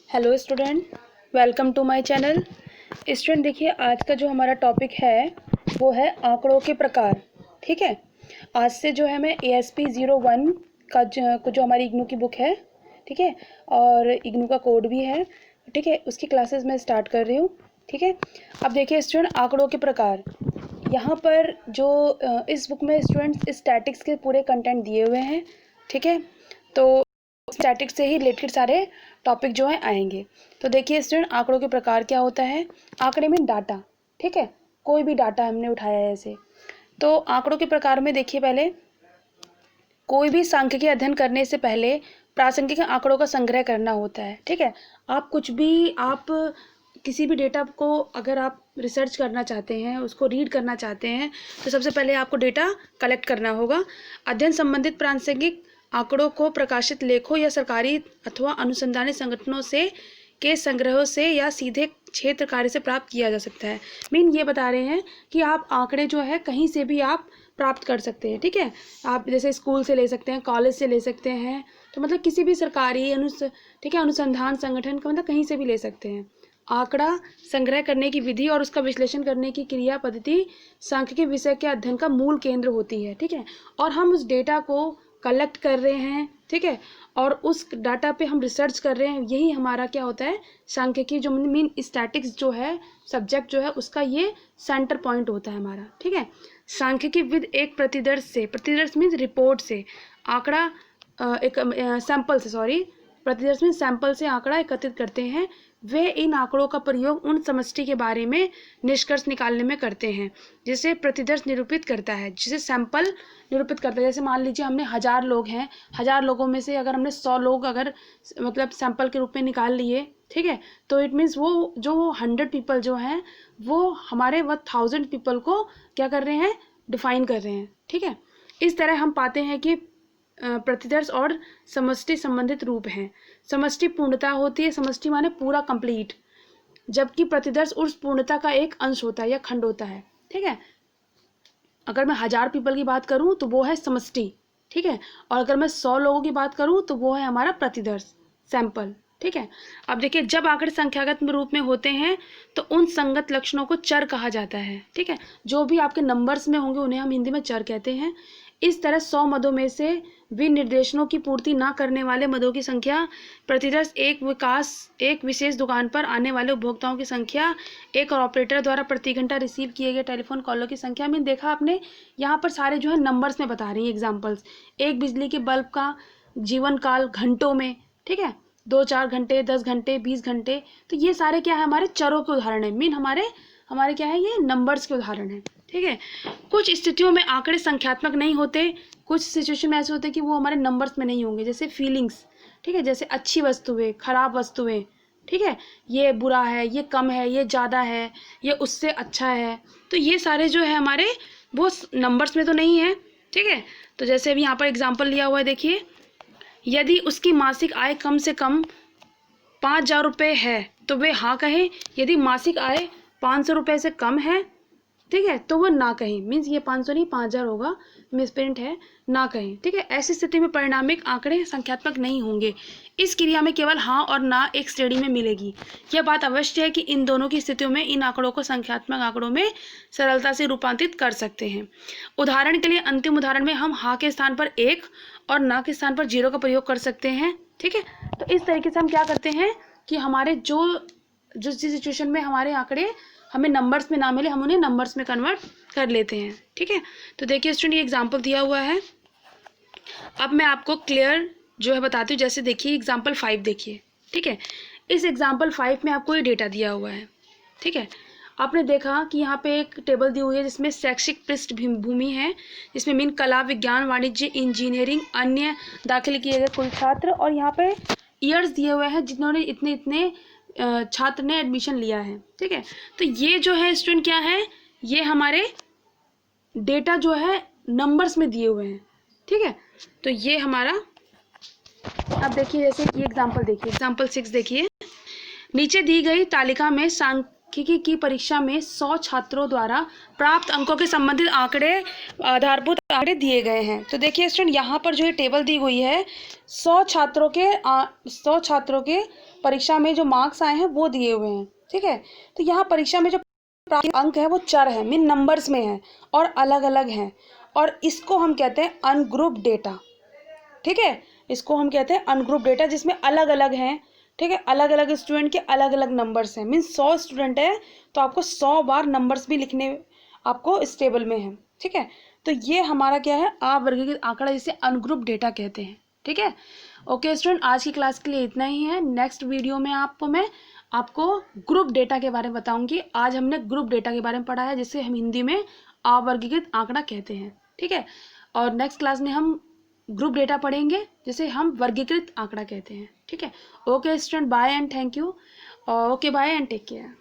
Hello student, welcome to my channel. Student देखिए, आज का जो हमारा टॉपिक है वो है आंकड़ों के प्रकार। ठीक है, आज से जो है मैं ASP 01 का जो हमारी इग्नू की बुक है, ठीक है, और इग्नू का कोड भी है, ठीक है, उसकी क्लासेस मैं स्टार्ट कर रही हूँ। ठीक है, अब देखिए स्टूडेंट, आंकड़ों के प्रकार। यहाँ पर जो इस बुक में स्टूडेंट्स स्टैटिक्स के पूरे कंटेंट दिए हुए हैं। ठीक है, तो स्टैटिक्स से ही रिलेटेड सारे टॉपिक जो है आएंगे। तो देखिए स्टूडेंट, आंकड़ों के प्रकार क्या होता है। आंकड़े में डाटा, ठीक है, कोई भी डाटा हमने उठाया है ऐसे। तो आंकड़ों के प्रकार में देखिए, पहले कोई भी सांख्यिकी अध्ययन करने से पहले प्रासंगिक आंकड़ों का संग्रह करना होता है। ठीक है, आप कुछ भी किसी भी डेटा को अगर आप रिसर्च करना चाहते हैं, उसको रीड करना चाहते हैं, तो सबसे पहले आपको डेटा कलेक्ट करना होगा। अध्ययन संबंधित प्रासंगिक आंकड़ों को प्रकाशित लेखों या सरकारी अथवा अनुसंधानी संगठनों से के संग्रहों से या सीधे क्षेत्र कार्य से प्राप्त किया जा सकता है। मीन ये बता रहे हैं कि आप आंकड़े जो है कहीं से भी आप प्राप्त कर सकते हैं। ठीक है, आप जैसे स्कूल से ले सकते हैं, कॉलेज से ले सकते हैं, तो मतलब किसी भी सरकारी ठीक है, अनुसंधान संगठन का, मतलब कहीं से भी ले सकते हैं। आंकड़ा संग्रह करने की विधि और उसका विश्लेषण करने की क्रिया पद्धति सांख्यिकी विषय के अध्ययन का मूल केंद्र होती है। ठीक है, और हम उस डेटा को कलेक्ट कर रहे हैं, ठीक है, और उस डाटा पे हम रिसर्च कर रहे हैं। यही हमारा क्या होता है, सांख्यिकी जो मीन स्टैटिक्स जो है सब्जेक्ट जो है, उसका ये सेंटर पॉइंट होता है हमारा। ठीक है, सांख्यिकी विद एक प्रतिदर्श मीन्स रिपोर्ट से आंकड़ा एक सैंपल से प्रतिदर्श मीन्स सैंपल से आंकड़ा एकत्रित करते हैं। वे इन आंकड़ों का प्रयोग उन समष्टि के बारे में निष्कर्ष निकालने में करते हैं जिसे प्रतिदर्श निरूपित करता है, जिसे सैंपल निरूपित करता है। जैसे मान लीजिए हमने 1000 लोग हैं, 1000 लोगों में से अगर हमने 100 लोग अगर मतलब सैंपल के रूप में निकाल लिए, ठीक है, तो इट मीन्स वो जो 100 पीपल जो हैं वो हमारे 1000 पीपल को क्या कर रहे हैं, डिफाइन कर रहे हैं। ठीक है, इस तरह हम पाते हैं कि प्रतिदर्श और समष्टि संबंधित रूप हैं। समष्टि पूर्णता होती है, समष्टि माने पूरा कंप्लीट, जबकि प्रतिदर्श उस पूर्णता का एक अंश होता है या खंड होता है। ठीक है, अगर मैं 1000 पीपल की बात करूं तो वो है समष्टि, ठीक है, और अगर मैं 100 लोगों की बात करूं तो वो है हमारा प्रतिदर्श, सैंपल। ठीक है, अब देखिए, जब आंकड़े संख्यागत रूप में होते हैं तो उन संगत लक्षणों को चर कहा जाता है। ठीक है, जो भी आपके नंबर्स में होंगे उन्हें हम हिंदी में चर कहते हैं। इस तरह 100 मदों में से विनिर्देशनों की पूर्ति न करने वाले मदों की संख्या, प्रतिदर्श एक विशेष दुकान पर आने वाले उपभोक्ताओं की संख्या, एक ऑपरेटर द्वारा प्रति घंटा रिसीव किए गए टेलीफोन कॉलों की संख्या में देखा आपने, यहाँ पर सारे जो है नंबर्स में बता रही हैं एग्जाम्पल्स। एक बिजली के बल्ब का जीवन काल घंटों में, ठीक है, 2-4 घंटे, 10 घंटे, 20 घंटे, तो ये सारे क्या है, हमारे चरों के उदाहरण है। मीन हमारे क्या है, ये नंबर्स के उदाहरण है। ठीक है, कुछ स्थितियों में आंकड़े संख्यात्मक नहीं होते, कुछ सिचुएशन में ऐसे होते हैं कि वो हमारे नंबर्स में नहीं होंगे, जैसे फीलिंग्स। ठीक है, जैसे अच्छी वस्तुएं, खराब वस्तुएं, ठीक है, ये बुरा है, ये कम है, ये ज़्यादा है, ये उससे अच्छा है, तो ये सारे जो है हमारे वो नंबर्स में तो नहीं है। ठीक है, तो जैसे अभी यहाँ पर एग्जाम्पल लिया हुआ है, देखिए, यदि उसकी मासिक आय कम से कम 5000 रुपये है तो वे हाँ कहें, यदि मासिक आय 500 रुपये से कम है, ठीक है, तो वो ना कहें। मीन्स ये 500 नहीं 5000 होगा, मिसप्रिंट है, ना कहें। ठीक है, ऐसी स्थिति में परिणामिक आंकड़े संख्यात्मक नहीं होंगे। इस क्रिया में केवल हाँ और ना एक श्रेणी में मिलेगी। यह बात अवश्य है कि इन दोनों की स्थितियों में इन आंकड़ों को संख्यात्मक आंकड़ों में सरलता से रूपांतरित कर सकते हैं। उदाहरण के लिए अंतिम उदाहरण में हम हाँ के स्थान पर 1 और ना के स्थान पर 0 का प्रयोग कर सकते हैं। ठीक है, तो इस तरीके से हम क्या करते हैं कि हमारे जिस सिचुएशन में हमारे आंकड़े हमें नंबर्स में ना मिले, हम उन्हें नंबर्स में कन्वर्ट कर लेते हैं। ठीक है, तो देखिए स्टूडेंट, ये एग्जांपल दिया हुआ है। अब मैं आपको क्लियर जो है बताती हूँ। जैसे देखिए एग्जांपल 5 देखिए। ठीक है, इस एग्जांपल 5 में आपको ये डेटा दिया हुआ है। ठीक है, आपने देखा कि यहाँ पे एक टेबल दी हुई है जिसमें शैक्षिक पृष्ठभूमि है, जिसमें मीन कला, विज्ञान, वाणिज्य, इंजीनियरिंग, अन्य दाखिल किए गए कुल छात्र, और यहाँ पे ईयर्स दिए हुए हैं जिन्होंने इतने इतने छात्र ने एडमिशन लिया है। ठीक है, तो ये जो है स्टूडेंट क्या है, ये हमारे डेटा जो है नंबर्स में दिए हुए हैं। ठीक है, तो ये हमारा, अब देखिए जैसे कि एग्जांपल देखिए, एग्जांपल 6 देखिए। नीचे दी गई तालिका में सांख्यिकी की परीक्षा में 100 छात्रों द्वारा प्राप्त अंकों के संबंधित आंकड़े, आधारभूत आंकड़े दिए गए हैं। तो देखिए स्टूडेंट, यहाँ पर जो ये टेबल दी हुई है 100 छात्रों के परीक्षा में जो मार्क्स आए हैं वो दिए हुए हैं, ठीक है। तो यहाँ परीक्षा में जो प्राप्त अंक है वो चर है, मीन नंबर्स में है और अलग अलग हैं, और इसको हम कहते हैं अनग्रुप डेटा, ठीक है। इसको हम कहते हैं अनग्रुप डेटा, जिसमें अलग अलग हैं, ठीक है। अलग अलग स्टूडेंट के अलग अलग नंबर्स हैं, मीन्स 100 स्टूडेंट है तो आपको 100 बार नंबर्स भी लिखने आपको इस टेबल में है, ठीक है। तो ये हमारा क्या है, अवर्गीकृत आंकड़ा, जिसे अनग्रुप डेटा कहते हैं, ठीक है। ओके स्टूडेंट, आज की क्लास के लिए इतना ही है। नेक्स्ट वीडियो में मैं आपको ग्रुप डेटा के बारे में बताऊंगी। आज हमने ग्रुप डेटा के बारे में पढ़ा है, जिसे हम हिंदी में अवर्गीकृत आंकड़ा कहते हैं, ठीक है। और नेक्स्ट क्लास में हम ग्रुप डेटा पढ़ेंगे, जिसे हम वर्गीकृत आंकड़ा कहते हैं, ठीक है। Okay student, bye and thank you. Okay, bye and take care.